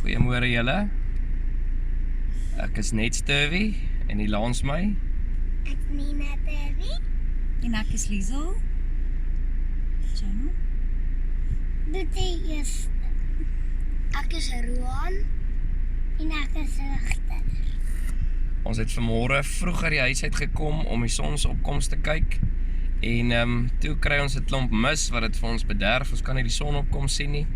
Goeiemôre julle. Ek is net Sturwy en hier langs my. Ek Nina Terry. En ek is Liesel. Jano. Dit is ek is Roan en ek is Rigter. Ons het vanmôre vroeg uit die huis uit gekom om die sonsopkoms te kyk. En toe kry ons 'n klomp mis wat dit vir ons bederf. Ons kan nie die sonopkom sien nie.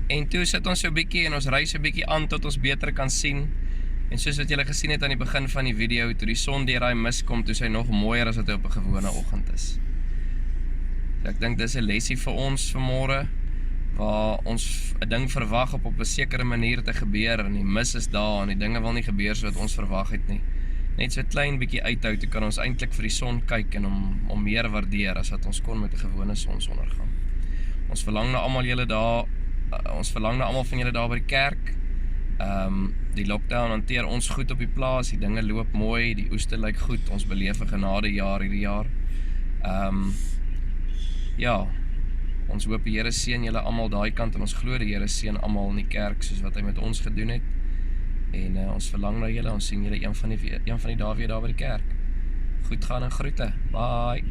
En toe sit ons so 'n bietjie en ons ry so 'n bietjie aan tot ons beter kan sien. En soos wat julle gesien het aan die begin van die video, toe die son deur daai mis kom, toe sy nog mooier as wat hy op 'n gewone oggend is. So ek dink dis 'n lesie vir ons vanmôre, waar ons 'n ding verwag op 'n sekere manier te gebeur en die mis is daar en die dinge wil nie gebeur soos wat ons verwag het nie. Net so 'n klein bietjie uithou, toe kan ons eintlik vir die son kyk en hom meer waardeer as wat ons kon met 'n gewone sonsondergang. Ons verlang na almal julle daar. Ons verlang na almal van julle daar by die kerk. Die lockdown hanteer ons goed op die plaas, die dinge loop mooi, die oeste lyk goed, ons beleef 'n genadejaar hierdie jaar. Ja, ons hoop die Here seën julle almal daai kant en ons glo die Here seën almal in die kerk soos wat hy met ons gedoen het. En ons verlang na julle, ons sien julle een van die dae weer daar by die kerk. Goed gaan en groete. Bye.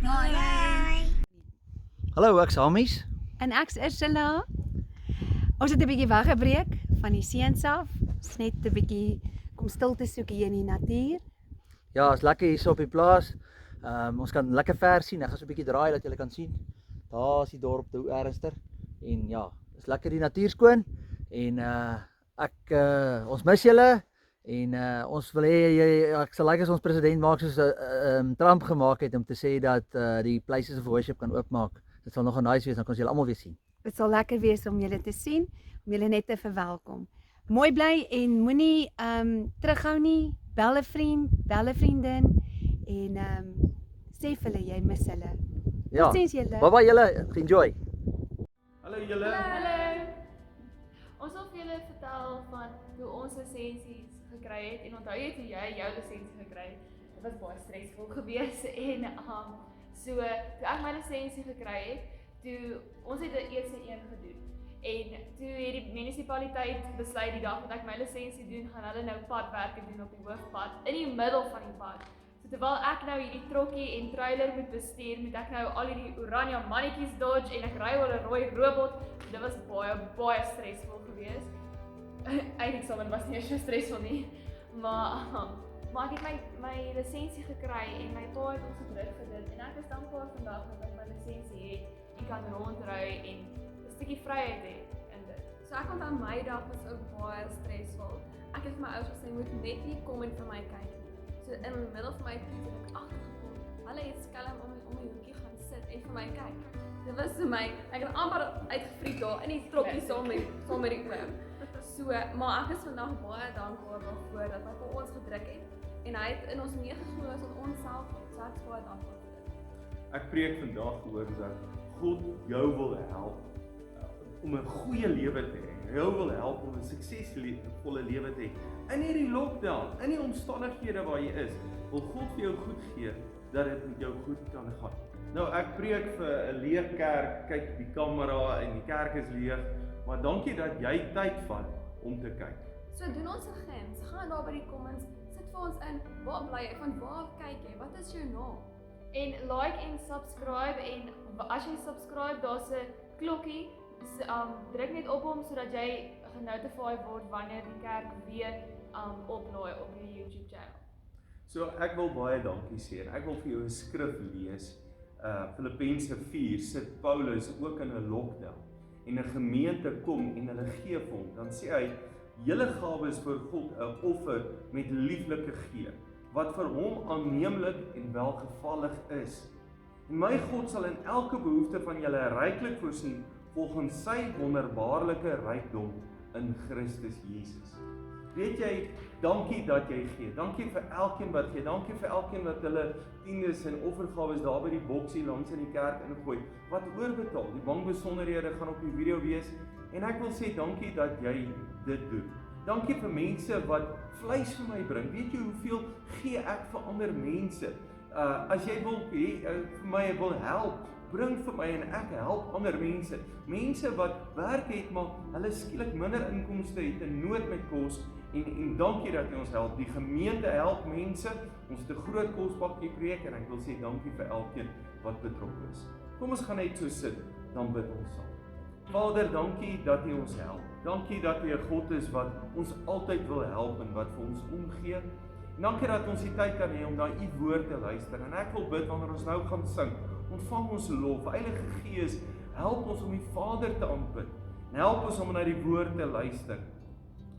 Bye. Hallo, ek's Hamies. En ek's Ursula. Ons het 'n bietjie weggebreek van die seuns af. Ons net 'n bietjie kom stil te soek hier in die natuur. Ja, is lekker hier so op die plaas. Ons kan lekker ver sien. Ek gaan so 'n bietjie draai dat julle kan sien. Daar is die dorp toe ernstig. En ja, is lekker die natuur skoon. En ons mis julle. En ons wil hê ek sal like as ons president maak soos Trump gemaak het om te sê dat die places of worship kan oopmaak. Dit sal nog 'n nice wees, dan kan ons julle almal weer sien. Dit sal lekker wees om julle te sien, om julle net te verwelkom. Mooi bly en moenie terughou nie. Bel 'n vriend, bel 'n vriendin en sê vir hulle jy mis hulle. Ja. Totsiens julle. Bye bye julle, enjoy. Hallo julle. Hallo. Ons wil vir julle vertel van hoe ons lisensies gekry het en onthou jy toe jy jou lisensie gekry het. Dit was baie stresvol geweest en so toe ek my lisensie gekry het, toe ons het die eerste een gedoen. En toe het die munisipaliteit besluit die dag wat ek my lisensie doen, gaan hulle nou padwerke doen op die hoofpad in die middel van die pad. So terwyl ek nou hierdie trokkie en trailer moet bestuur, moet ek nou al hierdie oranje mannetjies dodge en ek ry al 'n rooi robot. Dit was baie stresvol geweest. Eintlik sal dit was nie so stresvol nie, maar ek het my lisensie gekry en my pa het ons gedruk vir dit en ek is dankbaar vandag dat ek my lisensie het en kan rondry en 'n stukkie vryheid het in dit. So ek onthou my dag was ook baie stresvol. Ek het vir my ouers gesê moet net nie kom en vir my kyk nie. So in die middel van my toets het ek agtergekom. Hulle het skelm om die hoekie gaan sit en vir my kyk. Dit was vir my, ek het amper uitgevriet daar in die trokkie saam met die oom. So, maar ek is vandag baie dankbaar daarvoor dat hy vir ons gedruk het en hy het in ons meegeglo as ons self het. So ek is baie dankbaar vir dit. Ek preek vandag oor dat God jou wil help om 'n goeie lewe te hê. Hy wil help om 'n suksesvolle lewe te hê. In hierdie lockdown, in die omstandighede waar jy is, wil God vir jou goed gee dat dit met jou goed kan gaan. Nou ek preek vir 'n leeg kerk, kyk die kamera en die kerk is leeg, maar dankie dat jy tyd vat om te kyk. So doen ons 'n guns, gaan daar by die comments, sit vir ons in, waar bly jy, van waar kyk jy, wat is jou naam? En like en subscribe en as jy subscribe, daar's 'n klokkie. Druk net op hom sodat jy genotify word wanneer die kerk weer oplaai op die YouTube channel. So ek wil baie dankie sê. Ek wil vir jou 'n skrif lees. Filippense 4 sit Paulus ook in 'n lockdown en 'n gemeente kom en hulle gee vir hom. Dan sê hy: "Julle gawes vir God 'n offer met lieflike geur, wat vir hom aanneemlik en welgevallig is. En my God sal in elke behoefte van julle ryklik voorsien volgens sy wonderbaarlike rykdom in Christus Jesus." Weet jy, dankie dat jy gee. Dankie vir elkeen wat gee. Dankie vir elkeen wat hulle tiendes en offergawes daar by die boksie langs in die kerk ingooi. Wat oorbetaal. Die bankbesonderhede gaan op die video wees. En ek wil sê dankie dat jy dit doen. Dankie vir mense wat vleis vir my bring. Weet jy hoeveel gee ek vir ander mense? As jy wil vir my wil help bring vir my en ek help ander mense. Mense wat werk het, maar hulle skielik minder inkomste het en nood met kos. En dankie dat jy ons help. Die gemeente help mense. Ons het 'n groot kospakkie projek en ek wil sê dankie vir elkeen wat betrokke is. Kom ons gaan net so sit, dan bid ons saam. Vader, dankie dat U ons help. Dankie dat U 'n God is wat ons altyd wil help en wat vir ons omgee. En dankie dat ons die tyd kan hê om na U woord te luister. En ek wil bid wanneer ons nou gaan sing, ontvang ons lof. Heilige Gees, help ons om die Vader te aanbid. En help ons om na die woord te luister.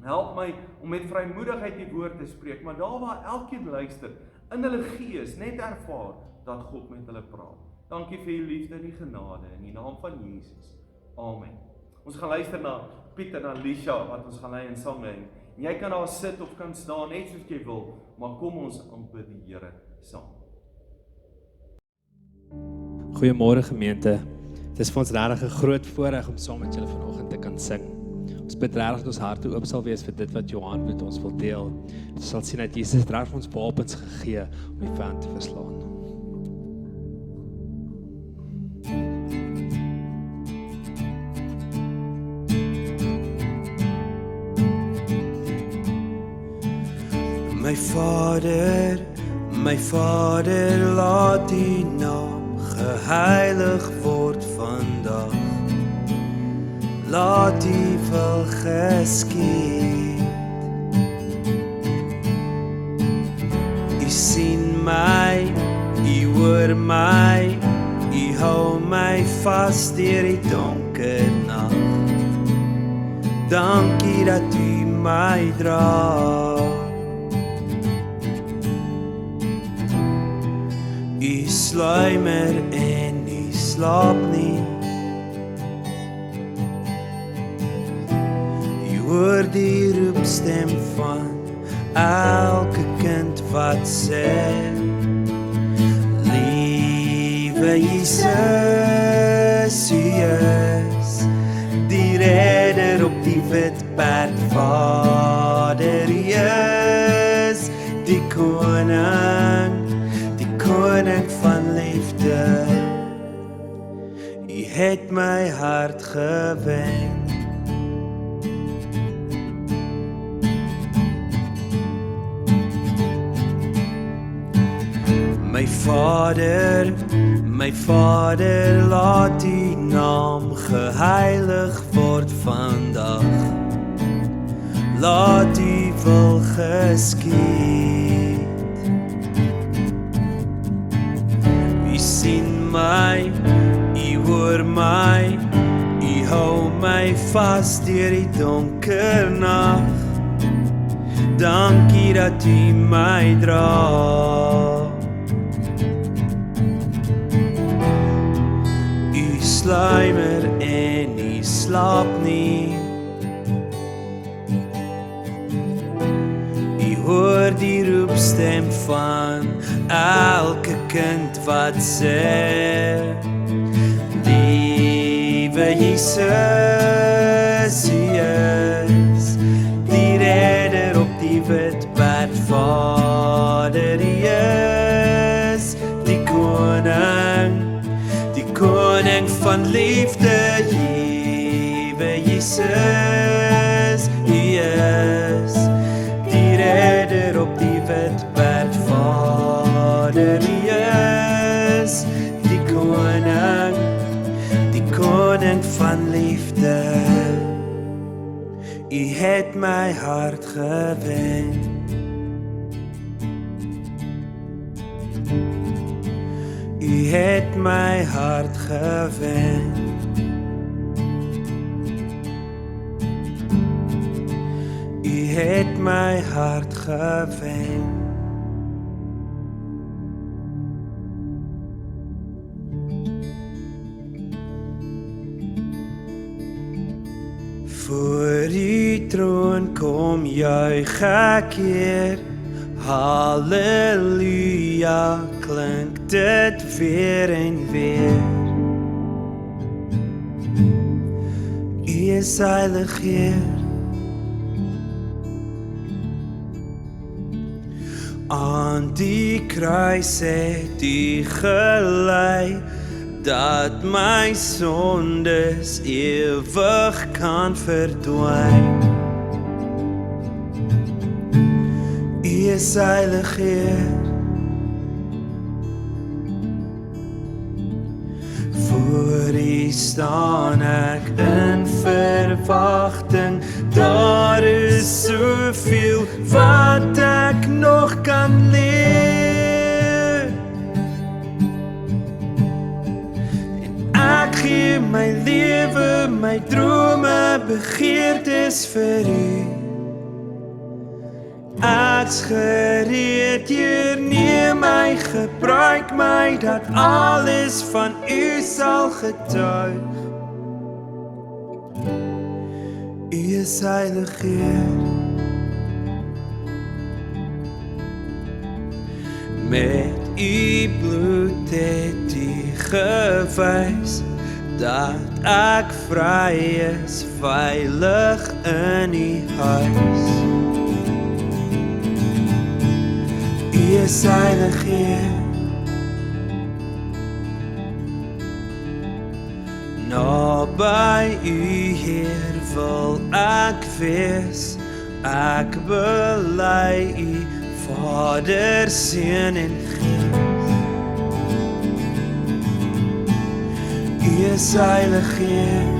Help my om met vrymoedigheid die woord te spreek, maar daar waar elkeen luister, in hulle gees net ervaar dat God met hulle praat. Dankie vir U liefde en U genade in die naam van Jesus. Amen. Ons gaan luister na Piet en Alicia wat ons gaan lei in sange. En jy kan daar sit of kan staan net soos jy wil, maar kom ons aanbid die Here saam. Goeiemôre gemeente. Dit is vir ons regtig 'n groot voorreg om saam met julle vanoggend te kan sing. Ons bid regtig dat ons harte oop sal wees vir dit wat Johan met ons wil deel. Ons sal sien dat Jesus regtig ons wapens gegee om die vyand te verslaan. My Vader, laat U naam geheilig word vandag. Laat U wil geskied. U sien my, U hoor my, U hou my vas deur die donker nag. Dankie dat U my dra. U sluimer en U slaap nie. U hoor die roepstem van elke kind wat sê: Liewe Jesus, U is die redder op die wit perd. Vader, U is die koning van liefde. U het my hart gewen. My Vader, laat U naam geheilig word vandag. Laat U wil geskied. U sien my, U hoor my, U hou my vas deur die donker nag. Dankie dat U my dra. U sluimer en U slaap nie. U hoor die roepstem van elke kind wat sê: Liewe Jesus, U is die redder op die wit perd. Vader, U is die koning van liefde. Liewe Jesus, U is die redder op die wit perd. Vader, U is die koning van liefde. U het my hart gewen. U het my hart gewen. U het my hart gewen. Voor die troon kom juich ek Heer. Halleluja, klink dit weer en weer. U is heilig Heer. Aan die kruis het U gelei, dat my sondes ewig kan verdwyn. U is heilig, Heer. Voor U staan ek in verwagting. Daar is soveel wat ek nog kan leer. En ek gee my lewe, my drome, begeertes vir U. Ek's gereed, Heer, neem my, gebruik my, dat alles van U sal getuig. U is heilig, Heer. Met U bloed het U gewys, dat ek vry is, veilig in U huis. U is heilig, Heer. Naby U, Heer, wil ek wees. Ek bely U, Vader, Seun en Gees. U is heilig, Heer.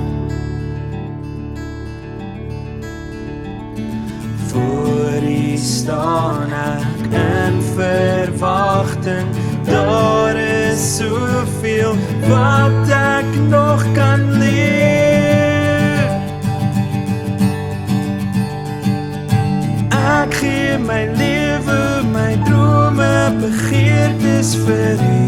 Voor U staan ek in verwagting. Daar is soveel wat ek nog kan leer. Ek gee my lewe, my drome, begeertes vir U.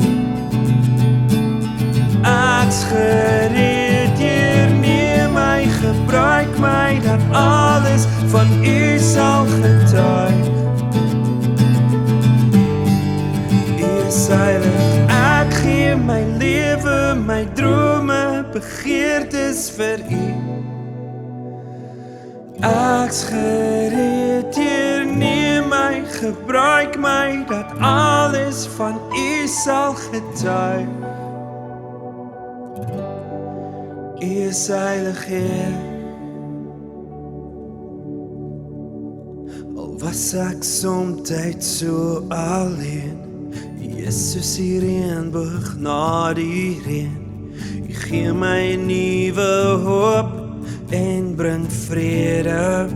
Ek's gereed, Heer, neem my, gebruik my, dat alles van U sal getuig. U is heilig, ek gee my lewe, my drome, begeertes vir U. Ek's gereed, Heer, neem my, gebruik my, dat alles van U sal getuig. U is heilig, Heer. Al was ek somtyd so alleen, U is soos die reënboog na die reën. U gee my 'n nuwe hoop en bring vrede.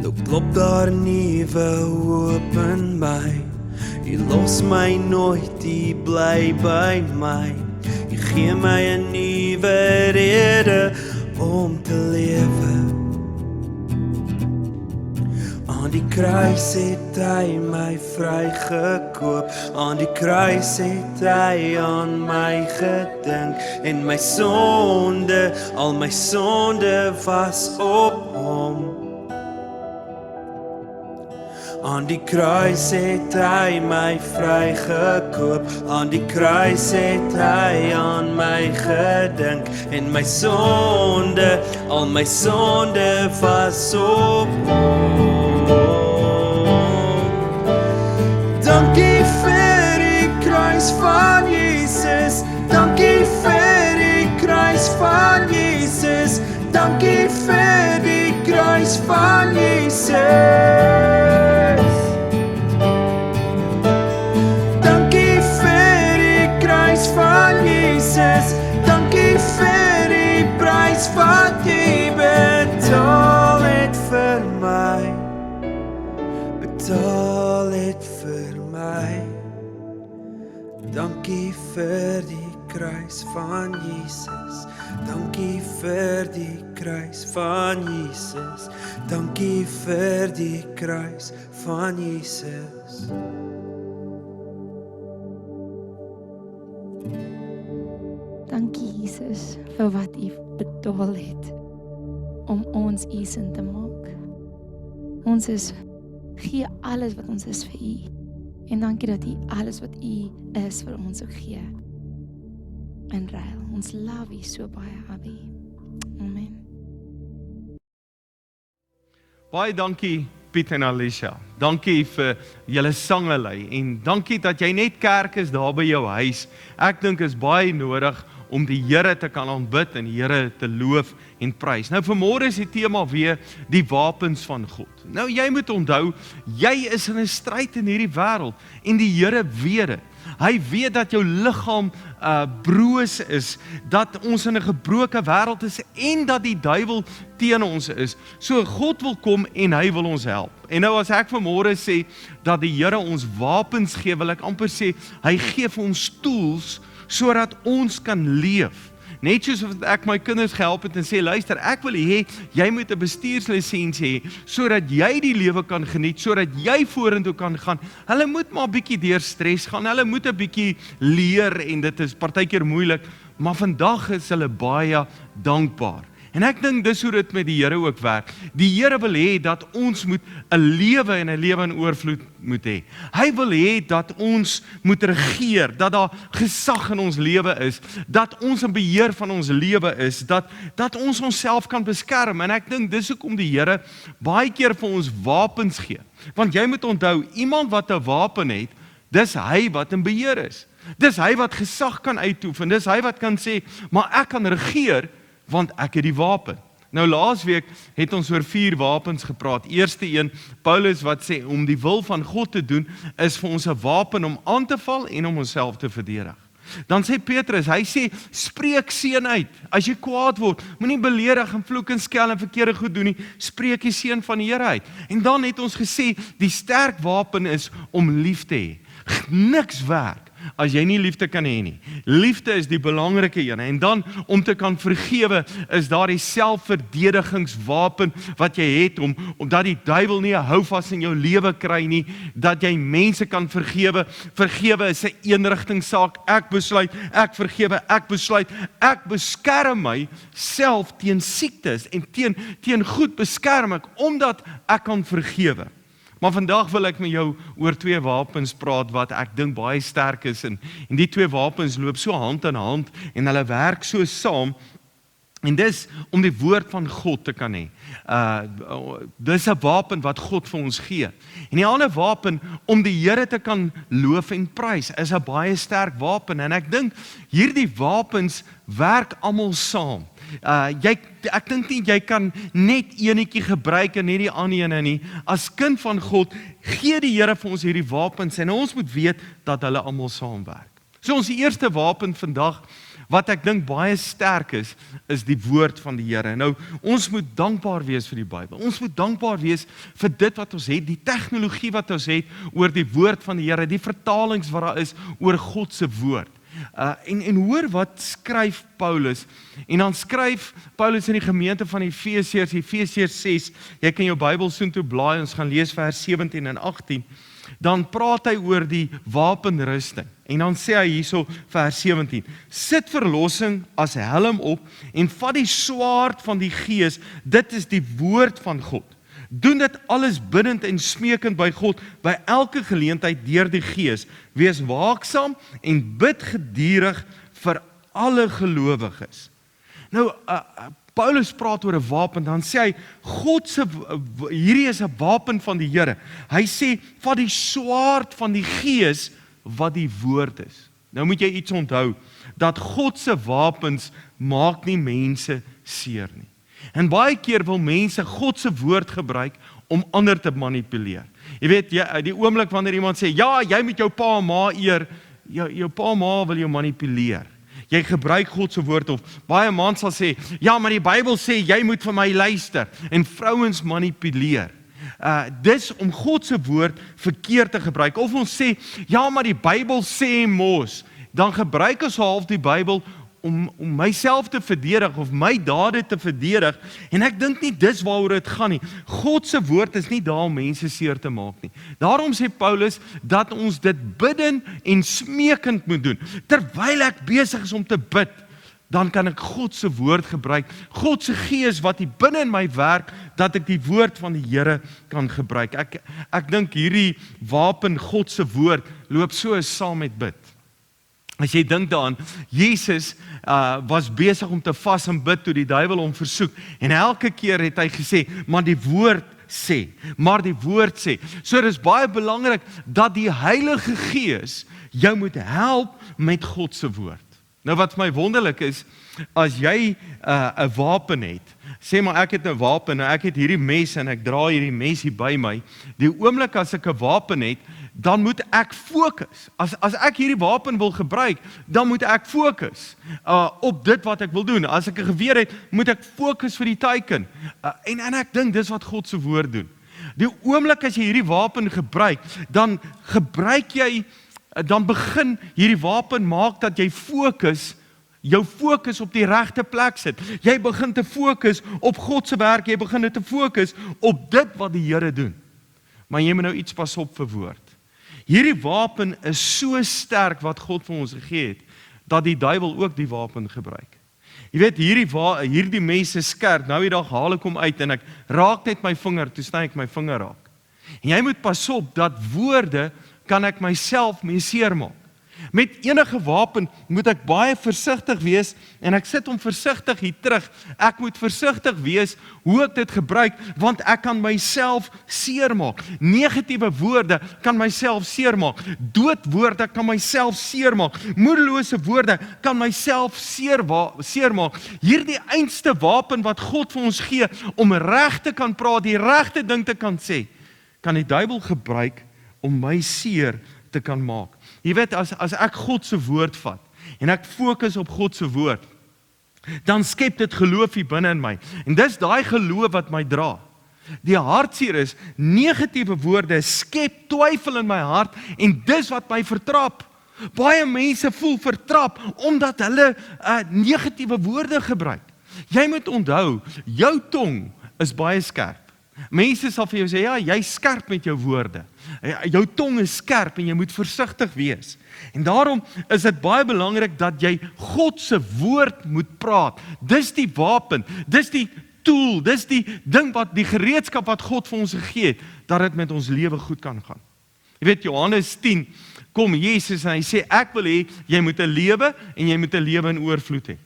Nou klop daar 'n nuwe hoop in my. U los my nooit, U bly by my. U gee my 'n nuwe rede om te lewe. Aan die kruis het Hy my vrygekoop. Aan die kruis het Hy aan my gedink. En my sonde, al my sonde was op Hom. Aan die kruis het Hy my vrygekoop. Aan die kruis het Hy aan my gedink. En my sonde, al my sonde was op Hom. Dankie vir die kruis van Jesus. Dankie vir die kruis van Jesus. Dankie vir die kruis van Jesus. Dankie vir die kruis van Jesus. Dankie vir die prys wat U betaal het vir my. Betaal het vir my. Dankie vir die kruis van Jesus. Dankie vir die kruis van Jesus. Dankie vir die kruis van Jesus. Dankie Jesus vir wat U betaal het om ons U sin te maak. Ons gee alles wat ons is vir U. En dankie dat U alles wat U is vir ons ook gee. In ruil. Ons love U so baie, Abby. Amen. Baie dankie Piet en Alicia. Dankie vir julle sangelei en dankie dat jy net kerk is daar by jou huis. Ek dink is baie nodig om die Here te kan aanbid en die Here te loof en prys. Nou vanmôre is die tema weer die wapens van God. Nou jy moet onthou, jy is in 'n stryd in hierdie wêreld en die Here weet dit. Hy weet dat jou liggaam broos is, dat ons in 'n gebroke wêreld is en dat die duiwel teen ons is. So God wil kom en hy wil ons help. En nou as ek vanmôre sê dat die Here ons wapens gee, wil ek amper sê hy gee vir ons tools sodat ons kan leef. Net soos wat ek my kinders gehelp het en sê, luister, ek wil hê, jy moet 'n bestuurslisensie hê, sodat jy die lewe kan geniet, sodat jy vorentoe kan gaan. Hulle moet maar 'n bietjie deur stres gaan, hulle moet 'n bietjie leer en dit is partykeer moeilik, maar vandag is hulle baie dankbaar. En ek dink dis hoe dit met die Here ook werk. Die Here wil hê dat ons moet 'n lewe en 'n lewe in oorvloed moet hê. Hy wil hê dat ons moet regeer, dat daar gesag in ons lewe is, dat ons in beheer van ons lewe is, dat ons onsself kan beskerm. En ek dink dis hoekom die Here baie keer vir ons wapens gee. Want jy moet onthou, iemand wat 'n wapen het, dis hy wat in beheer is. Dis hy wat gesag kan uitoefen, dis hy wat kan sê, maar ek kan regeer, want ek het die wapen. Nou laasweek het ons oor 4 wapens gepraat. Eerste een, Paulus wat sê, om die wil van God te doen, is vir ons 'n wapen om aan te val en om onsself te verdedig. Dan sê Petrus, hy sê, spreek seën uit. As jy kwaad word, moenie beledig en vloek en skel en verkeerde goed doen nie, spreek die seën van die Here uit. En dan het ons gesê, die sterk wapen is om lief te hê. Niks werk as jy nie liefde kan hê nie. Liefde is die belangrike een. En dan om te kan vergewe is daar die selfverdedigingswapen wat jy het om dat die duiwel nie 'n houvas in jou lewe kry nie, dat jy mense kan vergewe. Vergewe is 'n eenrigtingsaak. Ek besluit, ek vergewe, ek besluit, ek beskerm myself teen siektes en teen goed beskerm ek omdat ek kan vergewe. Maar vandag wil ek met jou oor 2 wapens praat wat ek dink baie sterk is en die 2 wapens loop so hand in hand en hulle werk so saam en dis om die woord van God te kan hê. Dis 'n wapen wat God vir ons gee. En die ander wapen om die Here te kan loof en prys is 'n baie sterk wapen en ek dink hierdie wapens werk almal saam. Ek dink nie jy kan net enetjie gebruik en net die ander ene nie. As kind van God gee die Here vir ons hierdie wapens en ons moet weet dat hulle almal saamwerk. So ons eerste wapen vandag wat ek dink baie sterk is die woord van die Here. Nou, ons moet dankbaar wees vir die Bybel. Ons moet dankbaar wees vir dit wat ons het, die tegnologie wat ons het oor die woord van die Here, die vertalings wat daar is oor God se woord. En hoor wat skryf Paulus, en dan skryf Paulus in die gemeente van Efesiërs 6, jy kan jou Bybel soontoe blaai, ons gaan lees vers 17 en 18, dan praat hy oor die wapenrusting, en dan sê hy hierso vers 17, sit verlossing as helm op, en vat die swaard van die Gees, dit is die woord van God. Doen dit alles biddend en smeekend by God, by elke geleentheid deur die Gees. Wees waaksaam en bid gedurig vir alle gelowiges. Nou, Paulus praat oor 'n wapen, dan sê hy, hierdie is 'n wapen van die Here. Hy sê, vat die swaard van die Gees, wat die woord is. Nou moet jy iets onthou, dat God se wapens maak nie mense seer nie. En baie keer wil mense God se woord gebruik om ander te manipuleer. Jy weet, die oomblik wanneer iemand sê, ja, jy moet jou pa en ma eer, jou pa en ma wil jou manipuleer. Jy gebruik God se woord of baie mans sal sê, ja, maar die Bybel sê, jy moet vir my luister. En vrouens manipuleer. Dis om God se woord verkeerd te gebruik. Of ons sê, ja, maar die Bybel sê mos, dan gebruik ons half die Bybel om myself te verdedig of my dade te verdedig, en ek dink nie dis waaroor dit gaan nie. God se woord is nie daar om mense seer te maak nie. Daarom sê Paulus dat ons dit bidden en smeekend moet doen. Terwyl ek besig is om te bid, dan kan ek God se woord gebruik. God se Gees wat hier binne in my werk, dat ek die woord van die Here kan gebruik. Ek dink hierdie wapen, God se woord, loop so saam met bid. As jy dink daaraan, Jesus was besig om te vas en bid toe die duiwel hom versoek. En elke keer het hy gesê, maar die woord sê. So dit is baie belangrik dat die Heilige Gees jou moet help met God se woord. Nou wat my wonderlik is, as jy 'n wapen het, sê maar ek het 'n wapen, nou ek het hierdie mes en ek dra hierdie mes hier by my, die oomblik as ek 'n wapen het, dan moet ek fokus. As ek hierdie wapen wil gebruik, dan moet ek fokus op dit wat ek wil doen. As ek 'n geweer het, moet ek fokus vir die teiken. En ek dink dis wat God se woord doen. Die oomblik as jy hierdie wapen gebruik, dan begin hierdie wapen maak dat jy jou fokus op die regte plek sit. Jy begin te fokus op God se werk, jy begin te fokus op dit wat die Here doen. Maar jy moet nou iets pas op vir woord. Hierdie wapen is so sterk wat God vir ons gegee het, dat die duiwel ook die wapen gebruik. Jy weet, hierdie mes is skerp, nou die dag haal ek hom uit en ek raak net my vinger, toe sny ek my vinger raak. En jy moet pas op dat woorde kan ek myself mee seermaak. Met enige wapen moet ek baie versigtig wees en ek sit hom versigtig hier terug. Ek moet versigtig wees hoe ek dit gebruik want ek kan myself seermaak. Negatiewe woorde kan myself seermaak. Doodwoorde kan myself seermaak. Moedelose woorde kan myself seermaak. Hierdie einste wapen wat God vir ons gee om reg te kan praat, die regte ding te kan sê, kan die duiwel gebruik om my seer te kan maak. Jy weet, as ek God se woord vat, en ek fokus op God se woord, dan skep dit geloof hier binne in my. En dis daai geloof wat my dra. Die hartseer is, negatiewe woorde skep twyfel in my hart, en dis wat my vertrap. Baie mense voel vertrap, omdat hulle negatiewe woorde gebruik. Jy moet onthou, jou tong is baie skerp. Mense sal vir jou sê, ja, jy is skerp met jou woorde. Jou tong is skerp en jy moet versigtig wees. En daarom is dit baie belangrik dat jy God se woord moet praat. Dis die wapen, dis die tool, dis die ding die gereedskap wat God vir ons gegee het, dat dit met ons lewe goed kan gaan. Jy weet, Johannes 10, kom Jesus en hy sê, ek wil hê, jy moet 'n lewe en jy moet 'n lewe in oorvloed hê.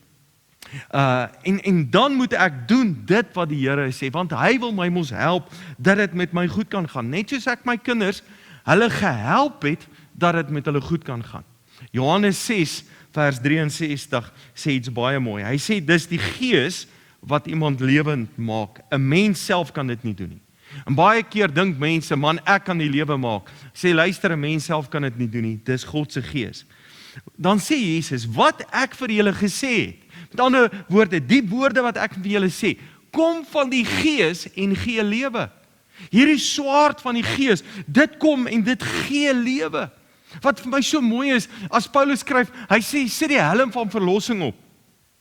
En dan moet ek doen dit wat die Here sê, want hy wil my mos help, dat dit met my goed kan gaan. Net soos ek my kinders, hulle gehelp het, dat dit met hulle goed kan gaan. Johannes 6, vers 63, sê iets baie mooi. Hy sê, dis die Gees, wat iemand lewend maak. 'n Mens self kan dit nie doen nie. En baie keer dink mense, man, ek kan die lewe maak. Sê, luister, 'n mens self kan dit nie doen nie, dis God se Gees. Dan sê Jesus, wat ek vir julle gesê het, met ander woorde, die woorde wat ek vir julle sê, kom van die Gees en gee lewe. Hierdie swaard van die Gees, dit kom en dit gee lewe. Wat vir my so mooi is, as Paulus skryf, hy sê, sit die helm van verlossing op.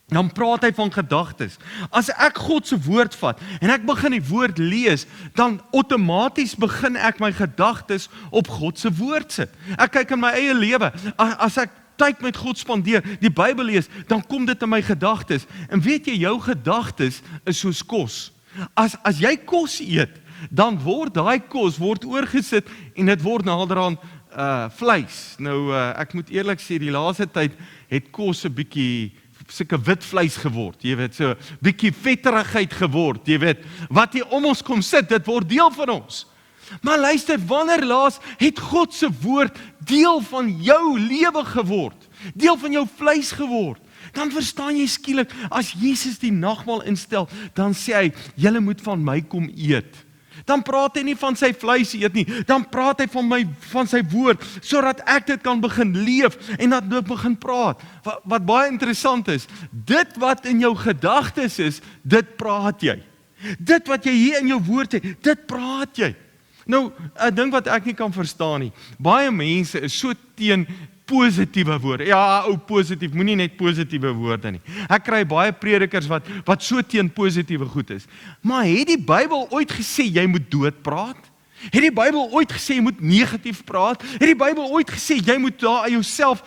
Dan praat hy van gedagtes. As ek God se woord vat, en ek begin die woord lees, dan outomaties begin ek my gedagtes op God se woord sit. Ek kyk in my eie lewe, as ek tyd met God spandeer, die Bybel lees, dan kom dit in my gedagtes. En weet jy, jou gedagtes is soos kos. As jy kos eet, dan word daai kos oorgesit en dit word naderhand vleis. Nou, ek moet eerlik sê, die laaste tyd het kos 'n bietjie sulke wit vleis geword, jy weet, so bietjie vetterigheid geword, jy weet, wat hier om ons kom sit, dit word deel van ons. Maar luister, wanneer laas het God se woord deel van jou lewe geword, deel van jou vleis geword, dan verstaan jy skielik, as Jesus die nagmaal instel, dan sê hy, julle moet van my kom eet. Dan praat hy nie van sy vleis eet nie, dan praat hy van sy woord, sodat ek dit kan begin leef, en dat ek begin praat. Wat baie interessant is, dit wat in jou gedagtes is, dit praat jy. Dit wat jy hier in jou woord sê, dit praat jy. Nou, 'n ding wat ek nie kan verstaan nie, baie mense is so teen positiewe woorde. Ja, positief, moenie net positiewe woorde nie. Ek kry baie predikers wat so teen positiewe goed is. Maar het die Bybel ooit gesê jy moet dood praat? Het die Bybel ooit gesê jy moet negatief praat? Het die Bybel ooit gesê jy moet daar jouself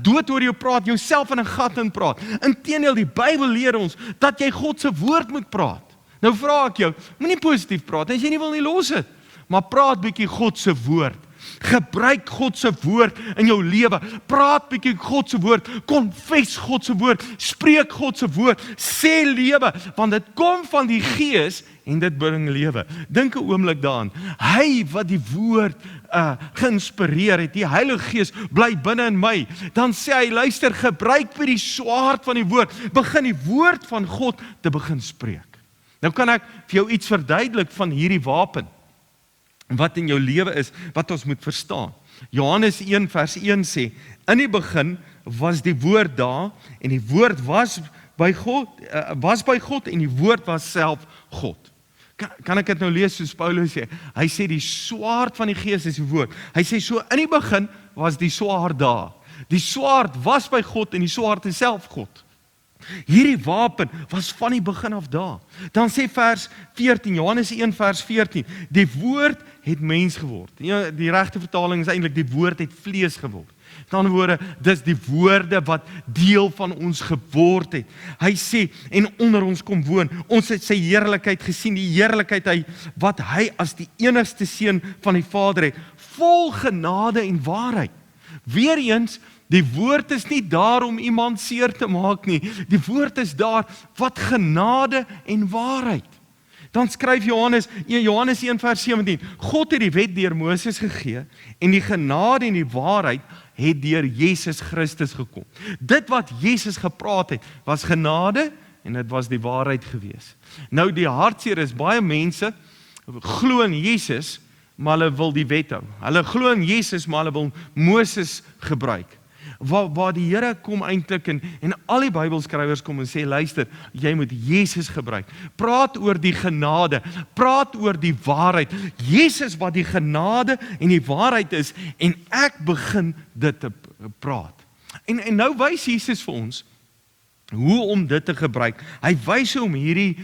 dood oor jou praat, jouself in 'n gat in praat? Inteendeel, die Bybel leer ons dat jy God se woord moet praat. Nou vra ek jou, moenie positief praat, as jy nie wil nie, los dit. Maar praat bietjie God se woord. Gebruik God se woord in jou lewe. Praat bietjie God se woord, konfes God se woord, spreek God se woord, sê lewe, want dit kom van die Gees en dit bring lewe. Dink 'n oomblik daaraan. Hy wat die woord geïnspireer het, die Heilige Gees bly binne in my. Dan sê hy, luister, gebruik vir die swaard van die woord. Begin die woord van God te begin spreek. Nou kan ek vir jou iets verduidelik van hierdie wapen wat in jou lewe is, wat ons moet verstaan. Johannes 1 vers 1 sê, in die begin was die woord daar en die woord was by God en die woord was self God. Kan ek dit nou lees soos Paulus sê? Hy sê die swaard van die Gees is die woord. Hy sê so in die begin was die swaard daar. Die swaard was by God en die swaard is self God. Hierdie wapen was van die begin af daar. Dan sê vers 14, Johannes 1 vers 14, die woord het mens geword. Ja, die regte vertaling is eintlik die woord het vlees geword. Met ander woorde, dis die woorde wat deel van ons geword het. Hy sê, en onder ons kom woon, ons het sy heerlikheid gesien, die heerlikheid wat hy as die enigste seun van die Vader het, vol genade en waarheid. Weereens, die woord is nie daar om iemand seer te maak nie, die woord is daar wat genade en waarheid. Dan skryf Johannes 1 vers 17, God het die wet deur Moses gegee, en die genade en die waarheid het deur Jesus Christus gekom. Dit wat Jesus gepraat het, was genade en dit was die waarheid gewees. Nou die hartseer is, baie mense glo in Jesus, maar hulle wil die wet hou. Hulle glo in Jesus, maar hulle wil Moses gebruik. Waar die Here kom eintlik en al die Bybelskrywers kom en sê, luister, jy moet Jesus gebruik. Praat oor die genade, praat oor die waarheid. Jesus wat die genade en die waarheid is, en ek begin dit te praat. En nou wys Jesus vir ons hoe om dit te gebruik. Hy wys hoe om hierdie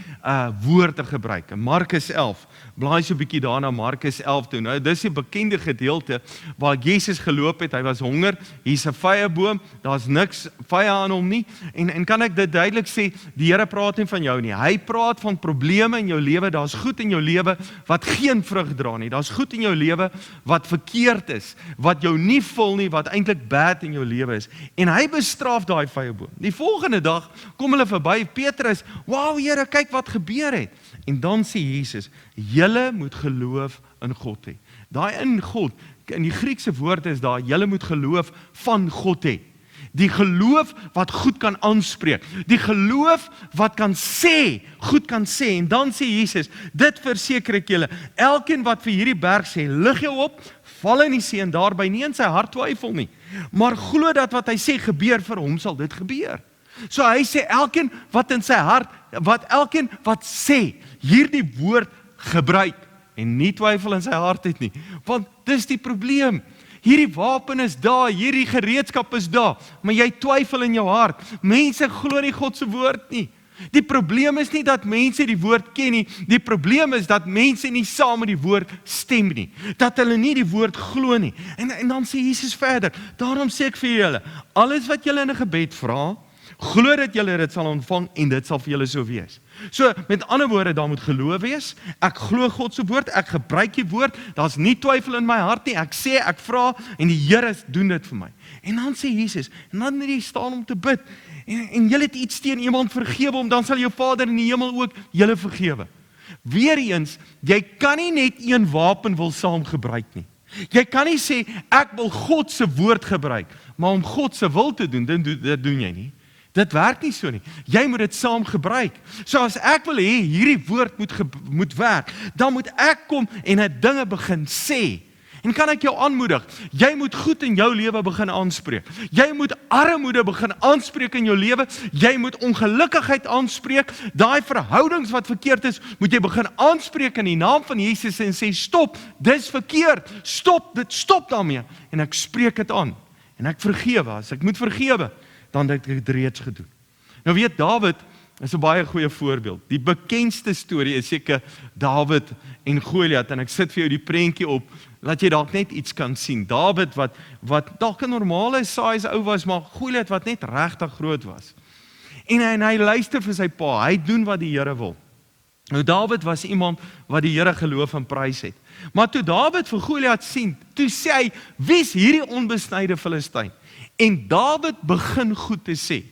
woord te gebruik. In Markus 11, blaai so 'n bietjie daarna Markus 11 toe. Nou, dis die bekende gedeelte waar Jesus geloop het, hy was honger, hier's 'n vyeboom, daar's niks vye aan hom nie, en kan ek dit duidelik sê, die Here praat nie van jou nie, hy praat van probleme in jou lewe, daar's goed in jou lewe wat geen vrug dra nie, daar's goed in jou lewe wat verkeerd is, wat jou nie vul nie, wat eintlik bad in jou lewe is, en hy bestraf daai vyeboom. Die volgende dag kom hulle verby, Petrus, wow Here, kyk wat gebeur het. En dan sê Jesus, julle moet geloof in God hê. Daai in God, in die Griekse woord is daar, julle moet geloof van God hê. Die geloof wat goed kan aanspreek. Die geloof wat kan sê, goed kan sê. En dan sê Jesus, dit verseker ek julle, elkeen wat vir hierdie berg sê, lig jou op, val in die see en daarby nie in sy hart twyfel nie. Maar glo dat wat hy sê gebeur, vir hom sal dit gebeur. So hy sê, elkeen wat in sy hart, elkeen wat sê, hierdie woord gebruik, en nie twyfel in sy hart het nie, want dis die probleem, hierdie wapen is daar, hierdie gereedskap is daar, maar jy twyfel in jou hart, mense glo nie God se woord nie, die probleem is nie dat mense die woord ken nie, die probleem is dat mense nie saam met die woord stem nie, dat hulle nie die woord glo nie, en dan sê Jesus verder, daarom sê ek vir julle, alles wat julle in 'n gebed vra, glo dat julle dit sal ontvang en dit sal vir julle so wees. So, met ander woorde, daar moet geloof wees, ek glo God se woord, ek gebruik die woord, daar's nie twyfel in my hart nie, ek sê, ek vra, en die Here doen dit vir my. En dan sê Jesus, en dan moet jy staan om te bid, en jy het iets teen iemand vergewe om, dan sal jou Vader in die hemel ook julle vergewe. Weereens, jy kan nie net een wapen wil saam gebruik nie. Jy kan nie sê, ek wil God se woord gebruik, maar om God se wil te doen, dit doen jy nie. Dit werk nie so nie. Jy moet dit saam gebruik. So as ek wil hê hierdie woord moet werk, dan moet ek kom en 'n dinge begin sê. En kan ek jou aanmoedig, jy moet goed in jou lewe begin aanspreek. Jy moet armoede begin aanspreek in jou lewe. Jy moet ongelukkigheid aanspreek. Daai verhoudings wat verkeerd is, moet jy begin aanspreek in die naam van Jesus en sê, stop, dis verkeerd. Stop daarmee. En ek spreek dit aan. En ek vergewe, as ek moet vergewe, dan het ek dit reeds gedoen. Nou weet, Dawid is 'n baie goeie voorbeeld. Die bekendste storie is seker Dawid en Goliat, en ek sit vir jou die prentjie op, dat jy dalk net iets kan sien. Dawid wat dalk 'n normale size ou was, maar Goliat wat net regtig groot was. En hy luister vir sy pa, hy doen wat die Here wil. Nou Dawid was iemand wat die Here geloof en prys het. Maar toe Dawid vir Goliat sien, toe sê hy, wie is hierdie onbesnyde Filistyn? En Dawid begin goed te sê.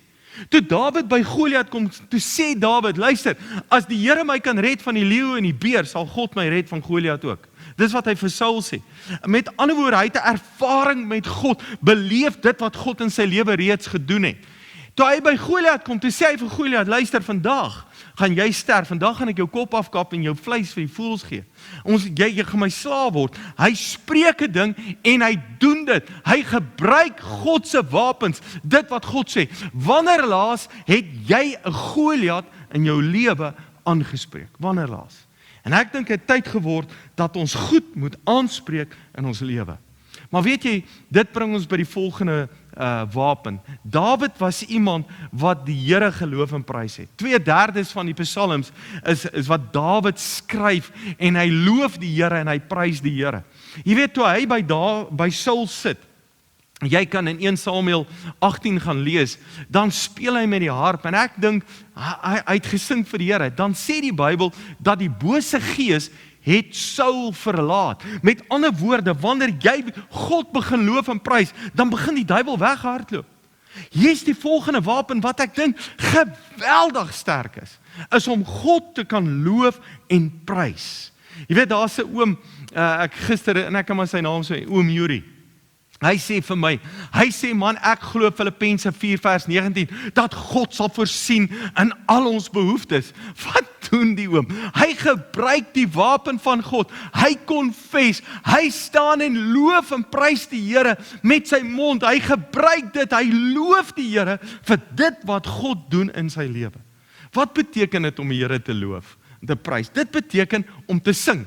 Toe Dawid by Goliat kom, toe sê Dawid, luister, as die Here my kan red van die leeu en die beer, sal God my red van Goliat ook. Dis wat hy vir Saul sê. Met ander woorde, hy het 'n ervaring met God, beleef dit wat God in sy lewe reeds gedoen het. Toe hy by Goliat kom, toe sê hy vir Goliat, luister, vandag gaan jy sterf, vandag gaan ek jou kop afkap en jou vleis vir die voëls gee. Jy gaan my slaaf word. Hy spreek 'n ding en hy doen dit. Hy gebruik God se wapens, dit wat God sê. Wanneer laas het jy 'n Goliat in jou lewe aangespreek? Wanneer laas? En ek dink het tyd geword dat ons goed moet aanspreek in ons lewe. Maar weet jy, dit bring ons by die volgende wapen. Dawid was iemand wat die Here geloof en prys het. 2/3 van die psalms is wat Dawid skryf en hy loof die Here en hy prys die Here. Jy weet, toe hy by Saul sit, jy kan in 1 Samuel 18 gaan lees, dan speel hy met die harp en ek dink, hy het gesing vir die Here. Dan sê die Bybel dat die bose gees het Saul verlaat. Met ander woorde, wanneer jy God begin loof en prys, dan begin die duiwel weghardloop. Hier is die volgende wapen wat ek dink geweldig sterk is om God te kan loof en prys. Jy weet, daar's 'n oom, ek gister, en ek kan maar sy naam sê, oom Yuri. Hy sê vir my, man, ek glo Filippense 4 vers 19, dat God sal voorsien in al ons behoeftes. Wat doen die oom? Hy gebruik die wapen van God, hy confess, hy staan en loof en prys die Here met sy mond, hy gebruik dit, hy loof die Here vir dit wat God doen in sy lewe. Wat beteken dit om die Here te loof en te prys? Dit beteken om te sing.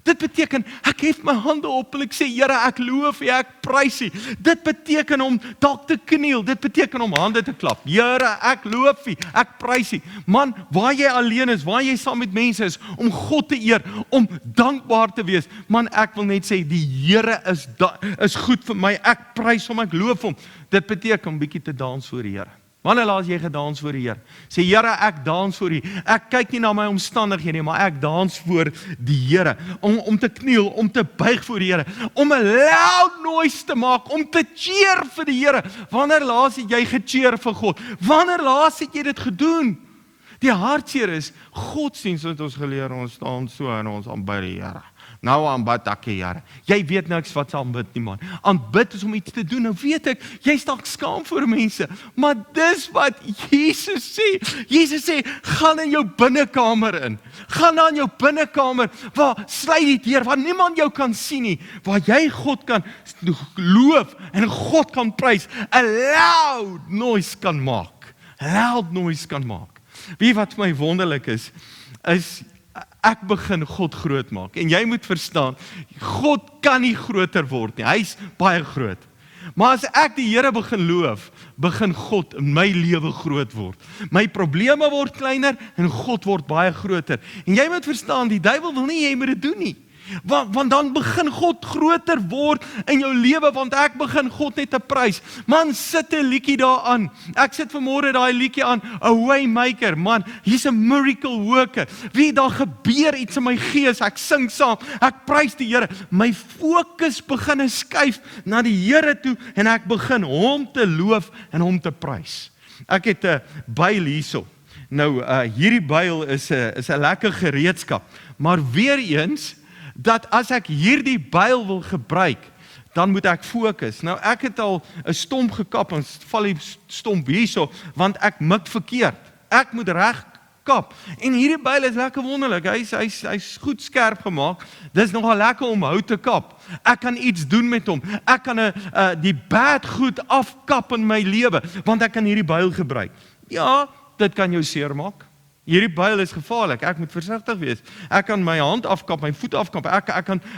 Dit beteken, ek hef my hande op en ek sê, Here, ek loof U, ek prys U. Dit beteken om dalk te kniel, dit beteken om hande te klap. Here, ek loof U, ek prys U. Man, waar jy alleen is, waar jy saam met mense is, om God te eer, om dankbaar te wees. Man, ek wil net sê, die Here is goed vir my, ek prys hom, ek loof hom. Dit beteken om bietjie te dans voor die Here. Wanneer laas jy gedans voor die Here? Sê, Here, ek dans voor U. Ek kyk nie na my omstandighede nie, maar ek dans voor die Here. Om te kniel, om te buig voor die Here, om 'n loud noise te maak, om te cheer vir die Here. Wanneer laas het jy gecheer vir God? Wanneer laas het jy dit gedoen? Die hartseer is, godsdienst het ons geleer, ons staan so en ons aanbid die Here. Nou aanbid ek die Here. Jy weet niks wat se aanbid nie, man. Aanbid is om iets te doen. Nou weet ek, jy's dalk skaam voor mense, maar dis wat Jesus sê. Jesus sê, gaan in jou binnekamer in. Gaan na in jou binnekamer, waar sluit die deur, waar niemand jou kan sien nie, waar jy God kan loof en God kan prys, 'n loud noise kan maak. Loud noise kan maak. Wie wat vir my wonderlik is ek begin God groot maak. En jy moet verstaan, God kan nie groter word nie. Hy's baie groot. Maar as ek die Here begin loof, begin God in my lewe groot word. My probleme word kleiner en God word baie groter. En jy moet verstaan, die duiwel wil nie jy moet dit doen nie. Want dan begin God groter word in jou lewe, want ek begin God net te prys. Man, sit 'n liedjie daar aan. Ek sit vanmôre daai liedjie aan, a waymaker. Man, hier's 'n miracle worker. Wie daar gebeur iets in my gees, ek sing saam, ek prys die Here. My fokus begin skuif na die Here toe en ek begin hom te loof en hom te prys. Ek het 'n byl hierso. Nou, hierdie byl is 'n lekker gereedskap, maar weer eens, dat as ek hierdie byl wil gebruik, dan moet ek fokus. Nou ek het al 'n stomp gekap en val die stomp hierso, want ek mik verkeerd. Ek moet reg kap. En hierdie byl is lekker wonderlik. Hy's goed skerp gemaak. Dis nogal lekker om hout te kap. Ek kan iets doen met hom. Ek kan die bad goed afkap in my lewe, want ek kan hierdie byl gebruik. Ja, dit kan jou seermaak. Hierdie byl is gevaarlik, ek moet versigtig wees. Ek kan my hand afkap, my voet afkap,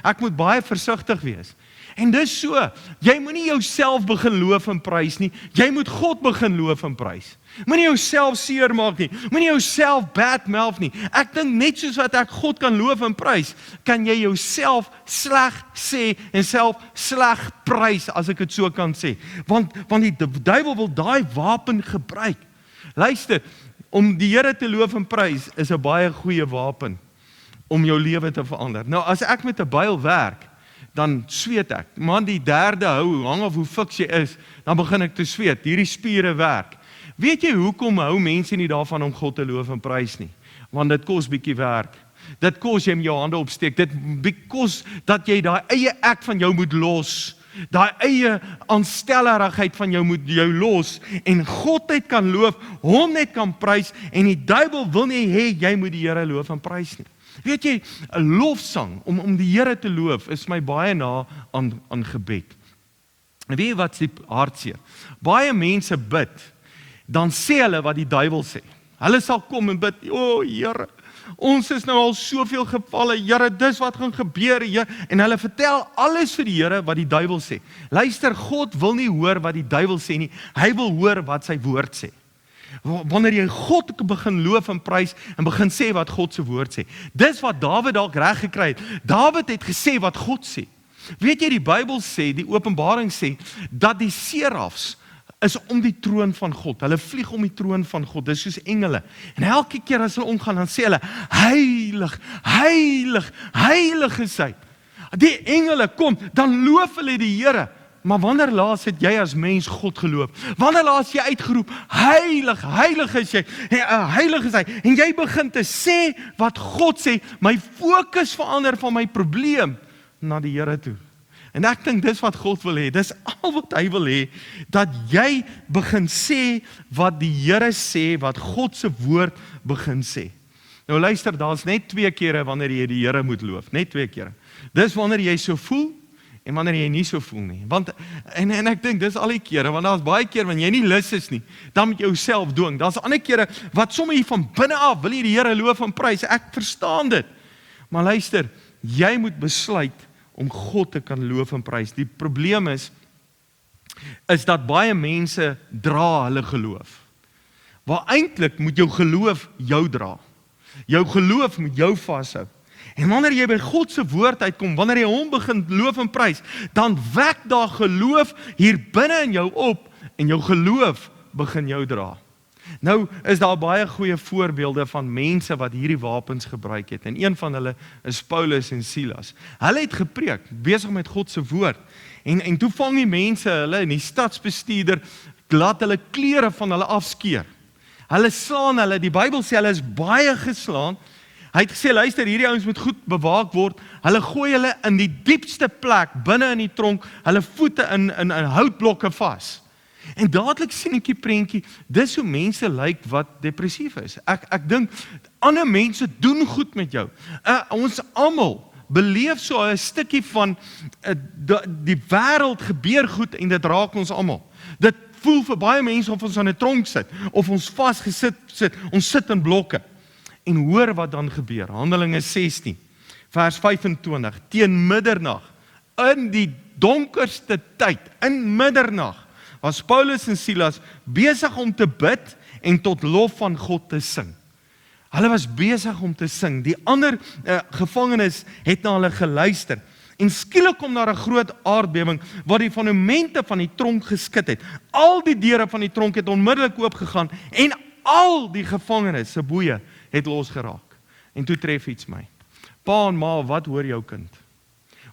ek moet baie versigtig wees. En dis so, jy moenie jouself begin loof en prys nie, jy moet God begin loof en prys. Moenie jouself seermaak nie, moenie jouself badmouth nie. Ek dink net soos wat ek God kan loof en prys, kan jy jouself sleg sê en self sleg prys, as ek dit so kan sê. Want die duiwel wil daai wapen gebruik. Luister, om die Here te loof en prys is 'n baie goeie wapen om jou lewe te verander. Nou, as ek met 'n byl werk, dan sweet ek. Man, die derde hou, hang af hoe fiks jy is, dan begin ek te sweet. Hierdie spiere werk. Weet jy hoekom hou mense nie daarvan om God te loof en prys nie? Want dit kos bietjie werk. Dit kos jy met jou hande opsteek. Dit kos dat jy daai eie ek van jou moet los. Daai eie aanstellerigheid van jou moet jou los en God net kan loof, hom net kan prys en die duiwel wil nie hê jy moet die Here loof en prys nie. Weet jy, 'n lofsang om die Here te loof is my baie na aan gebed. En weet jy wat is die hartseer? Baie mense bid, dan sê hulle wat die duiwel sê. Hulle sal kom en bid, o Here, ons is nou al soveel gevalle, Here, dis wat gaan gebeur, Here. En hulle vertel alles vir die Here wat die duiwel sê. Luister, God wil nie hoor wat die duiwel sê nie, hy wil hoor wat sy woord sê. Wanneer jy God begin loof en prys en begin sê wat God se woord sê. Dis wat Dawid dalk reg gekry het. Dawid het gesê wat God sê. Weet jy, die Bybel sê, die Openbaring sê, dat die serafs is om die troon van God. Hulle vlieg om die troon van God. Dis soos engele. En elke keer as hulle omgaan, dan sê hulle, heilig, heilig, heilig is hy. Die engele kom, dan loof hulle die Here. Maar wanneer laas het jy as mens God geloof? Wanneer laas jy uitgeroep, heilig, heilig is jy, heilig is hy, en jy begin te sê wat God sê, my fokus verander van my probleem na die Here toe. En ek dink dis wat God wil hê, dis al wat hy wil hê, dat jy begin sê wat die Here sê, wat God se woord begin sê. Nou luister, daar's net 2 kere wanneer jy die Here moet loof, net 2 kere. Dis wanneer jy so voel, en wanneer jy nie so voel nie. Want, en ek dink, dis al die kere, want daar's baie keer, wanneer jy nie lus is nie, dan moet jy jouself dwing. Daar's ander kere, wat sommer hier van binne af, wil jy die Here loof en prys, ek verstaan dit. Maar luister, jy moet besluit, om God te kan loof en prys. Die probleem is dat baie mense dra hulle geloof. Waar eintlik moet jou geloof jou dra. Jou geloof moet jou vashou. En wanneer jy by God se woord uitkom, wanneer jy hom begin loof en prys, dan wek daar geloof hier binne in jou op, en jou geloof begin jou dra. Nou is daar baie goeie voorbeelde van mense wat hierdie wapens gebruik het, en een van hulle is Paulus en Silas. Hulle het gepreek, besig met God se woord, en toe vang die mense hulle, en die stadsbestuurder laat hulle klere van hulle afskeer. Hulle slaan hulle, die Bybel sê hulle is baie geslaan. Hy het gesê, luister, hierdie ouens moet goed bewaak word. Hulle gooi hulle in die diepste plek, binne in die tronk, hulle voete in houtblokke vas. En dadelik sien ek die prentjie, dis hoe mense lyk wat depressief is. Ek dink, ander mense doen goed met jou. Ons almal beleef so 'n stukkie van die wêreld gebeur goed en dit raak ons almal. Dit voel vir baie mense of ons aan 'n tronk sit, of ons vasgesit sit, ons sit in blokke. En hoor wat dan gebeur. Handelinge 16, vers 25, teen middernag, in die donkerste tyd, in middernag, was Paulus en Silas besig om te bid en tot lof van God te sing. Hulle was besig om te sing. Die ander gevangenes het na hulle geluister. En skielik kom daar 'n groot aardbewing wat die fundamente van die tronk geskit het. Al die deure van die tronk het onmiddellik oopgegaan en al die gevangenes se boeye het losgeraak. En toe tref iets my. Pa en ma, wat hoor jou kind?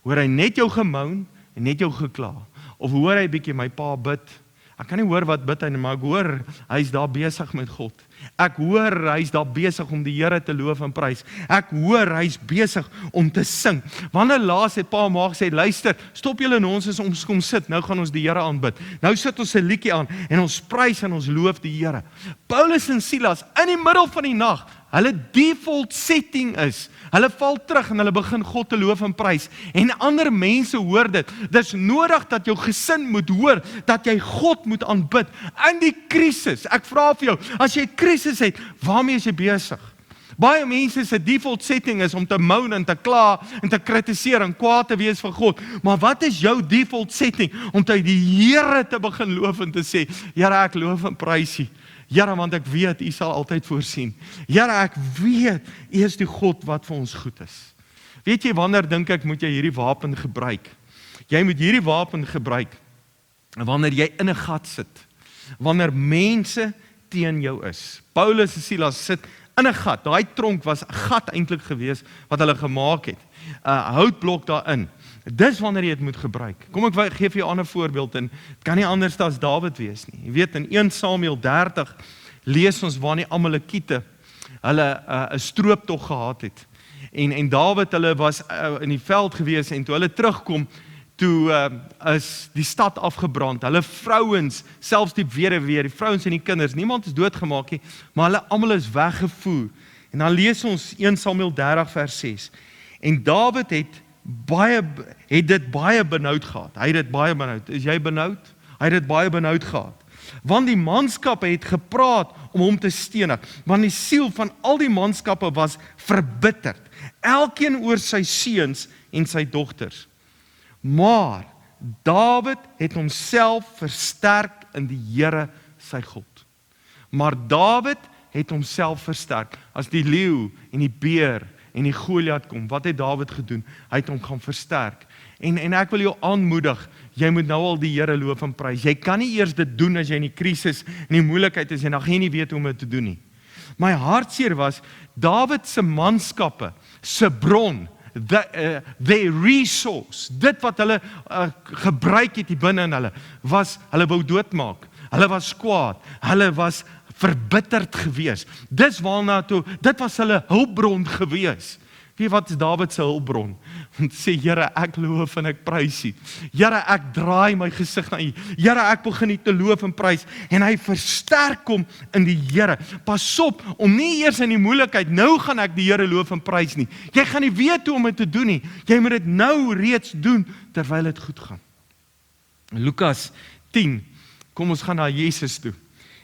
Hoor hy net jou gemoun en net jou gekla? Of hoor hy bietjie my pa bid? Ek kan nie hoor wat bid hy nie, maar ek hoor hy is daar besig met God. Ek hoor hy is daar besig om die Here te loof en prys. Ek hoor hy is besig om te sing. Wanneer laas het pa en ma gesê, luister, stop julle en ons kom sit, nou gaan ons die Here aanbid. Nou sit ons 'n liedjie aan en ons prys en ons loof die Here. Paulus en Silas in die middel van die nag, hulle default setting is, hulle val terug en hulle begin God te loof en prys. En ander mense hoor dit. Dis nodig dat jou gesin moet hoor, dat jy God moet aanbid. In die krisis, ek vra vir jou, as jy krisis het, waarmee is jy besig? Baie mense se default setting is om te moan en te kla en te kritiseer en kwaad te wees vir God. Maar wat is jou default setting? Om te die Here te begin loof en te sê, Here, ek loof en prys U. Here, want ek weet, U sal altyd voorsien. Here, ek weet, U is die God wat vir ons goed is. Weet jy, wanneer dink ek, moet jy hierdie wapen gebruik? Jy moet hierdie wapen gebruik, wanneer jy in 'n gat sit. Wanneer mense teen jou is. Paulus en Silas sit in 'n gat. Daai tronk was 'n gat eintlik gewees wat hulle gemaak het. 'n Houtblok daarin. Dis wanneer jy dit moet gebruik. Kom ek gee vir jou 'n ander voorbeeld en dit kan nie anders as Dawid wees nie. Jy weet in 1 Samuel 30 lees ons waar die Amalekiete hulle 'n strooptog gehad het. En Dawid hulle was in die veld gewees en toe hulle terugkom, toe is die stad afgebrand. Hulle vrouens, selfs die weduwee, die vrouens en die kinders, niemand is doodgemaak nie, maar hulle almal is weggevoer. En dan lees ons 1 Samuel 30 vers 6. En Dawid het dit baie benoud gehad. Hy het dit baie benoud. Is jy benoud? Hy het dit baie benoud gehad. Want die manskappe het gepraat om hom te stenig, want die siel van al die manskappe was verbitterd, elkeen oor sy seuns en sy dogters. Maar Dawid het homself versterk in die Here sy God. Maar Dawid het homself versterk. As die leeu en die beer en die Goliat kom, wat het Dawid gedoen? Hy het hom gaan versterk. En ek wil jou aanmoedig, jy moet nou al die Here loof en prys. Jy kan nie eers dit doen as jy in die krisis en die moeilikheid is en dan gaan jy nie weet hoe om dit te doen nie. My hartseer was, Dawid se manskappe, se bron, their resource, dit wat hulle gebruik het hier binne in hulle, was, hulle wou doodmaak, hulle was kwaad, hulle was verbitterd gewees. Dis waarna toe, dit was hulle hulpbron gewees. Weet wat is Dawid se hulpbron? Om te sê, Here, ek loof en ek prys U. Here, ek draai my gesig na U. Here, ek begin U te loof en prys. En hy versterk hom in die Here. Pas op, om nie eers in die moeilikheid, nou gaan ek die Here loof en prys nie. Jy gaan nie weet hoe om dit te doen nie. Jy moet dit nou reeds doen, terwyl dit goed gaan. Lukas 10, kom ons gaan na Jesus toe.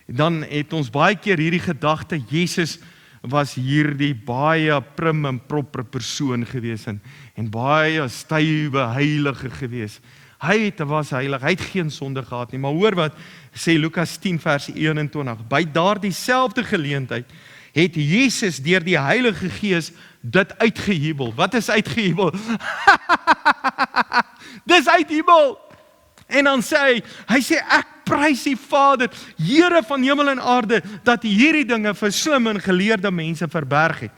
Dan het ons baie keer hierdie gedagte, Jesus was hierdie baie prim en proper persoon gewees en baie stywe heilige gewees. Hy was heilig, hy het geen sonde gehad nie, maar hoor wat sê Lukas 10 vers 21, by daardie selfde geleentheid het Jesus deur die Heilige Gees dit uitgehebel. Wat is uitgehebel? Dis uithebel! En dan sê hy sê, ek prys die Vader, Here van hemel en aarde, dat hierdie dinge vir slim en geleerde mense verberg het.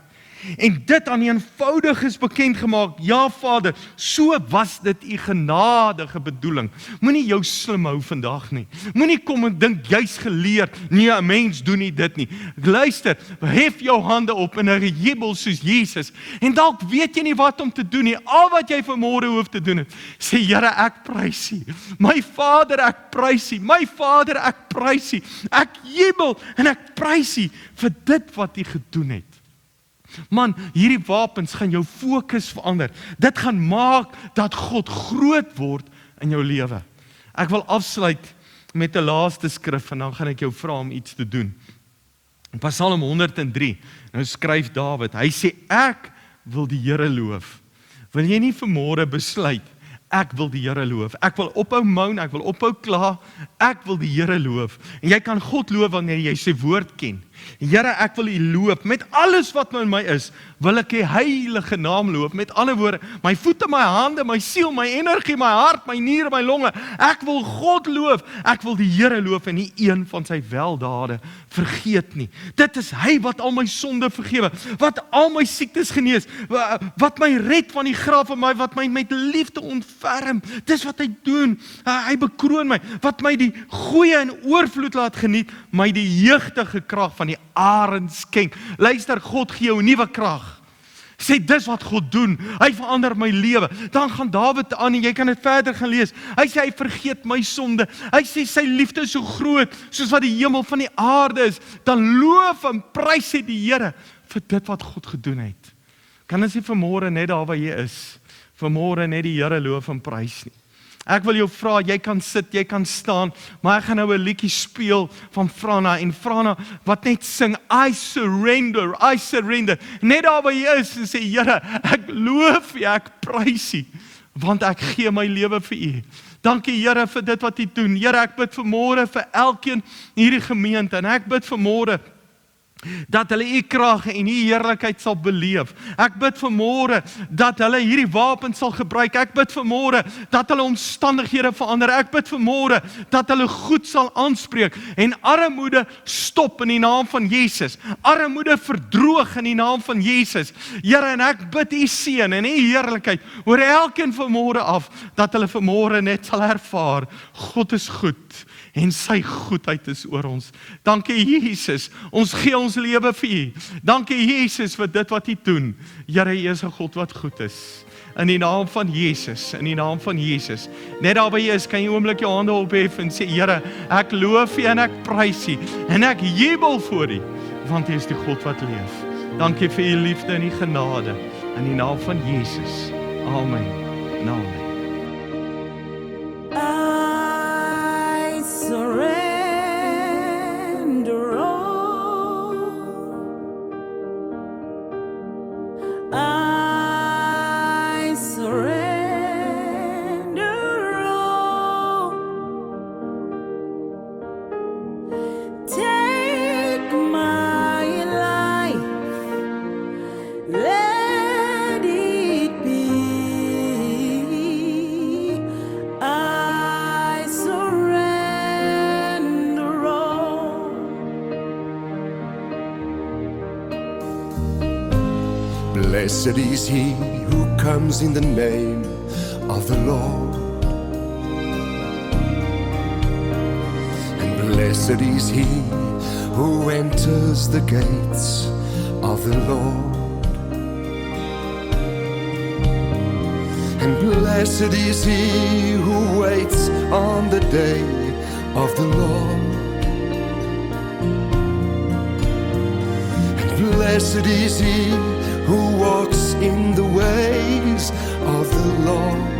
En dit aan die eenvoudiges bekend gemaak. Ja Vader, so was dit U genadige bedoeling. Moenie jou slim hou vandag nie. Moenie kom en dink jy's geleerd. Nee, 'n mens doen nie dit nie. Luister, hef jou hande op in 'n jubel soos Jesus. En dalk weet jy nie wat om te doen nie. Al wat jy vanmôre hoef te doen, sê Here, ek prys U. My Vader, ek prys U. My Vader, ek prys U. Ek jubel en ek prys U vir dit wat U gedoen het. Man, hierdie wapens gaan jou fokus verander. Dit gaan maak dat God groot word in jou lewe. Ek wil afsluit met 'n laaste skrif en dan gaan ek jou vra om iets te doen. In Psalm 103, nou skryf Dawid, hy sê, ek wil die Here loof. Wil jy nie vanmôre besluit, ek wil die Here loof. Ek wil ophou moan, ek wil ophou kla, ek wil die Here loof. En jy kan God loof wanneer jy sy woord ken. Here, ek wil U loof, met alles wat nou in my is, wil ek U heilige naam loof, met ander woorde, my voete, my hande, my siel, my energie, my hart, my niere, my longe, ek wil God loof, ek wil die Here loof en nie een van sy weldade vergeet nie. Dit is hy wat al my sonde vergewe, wat al my siektes genees, wat my red van die graf en wat my met liefde ontferm, dis wat hy doen, hy bekroon my, wat my die goeie en oorvloed laat geniet, my die jeugdige krag van die arend skenk. Luister, God gee jou 'n nuwe krag. Sê, dis wat God doen. Hy verander my lewe. Dan gaan Dawid aan en jy kan dit verder gaan lees. Hy sê, hy vergeet my sonde. Hy sê, sy liefde is so groot, soos wat die hemel van die aarde is. Dan loof en prys hy die Here vir dit wat God gedoen het. Kan ons nie vanmôre net daar waar jy is, vanmôre net die Here loof en prys nie. Ek wil jou vra, jy kan sit, jy kan staan, maar ek gaan nou 'n liedjie speel van Frana, en Frana wat net sing, I surrender, net daar waar jy is, en sê, Here, ek loof U, ek prys U, want ek gee my lewe vir U. Dankie Here vir dit wat U doen. Here, ek bid vanmôre vir elkeen in hierdie gemeente, en ek bid vanmôre, dat hulle u krag en u heerlikheid sal beleef. Ek bid vanmôre dat hulle hierdie wapen sal gebruik. Ek bid vanmôre dat hulle omstandighede verander. Ek bid vanmôre dat hulle goed sal aanspreek en armoede stop in die naam van Jesus. Armoede verdroog in die naam van Jesus. Here, en ek bid u seën en u heerlikheid oor elkeen vanmôre af, dat hulle vanmôre net sal ervaar, God is goed en sy goedheid is oor ons. Dankie Jesus, ons gee ons lewe vir u. Dankie Jesus vir dit wat u doen. Here, u is 'n God wat goed is. In die naam van Jesus, in die naam van Jesus. Net daar waar jy is, kan jy oomblik jou hande ophef en sê, Here, ek loof u en ek prys u en ek jubel voor u, want u is die God wat leef. Dankie vir u liefde en u genade. In die naam van Jesus. Amen. En amen. I surrender all. I surrender all. Take my life, let it be. I surrender all. Blessed is he who comes in the name of the Lord. And blessed is he who enters the gates of the Lord. And blessed is he who waits on the day of the Lord. And blessed is he who walks in the ways of the Lord.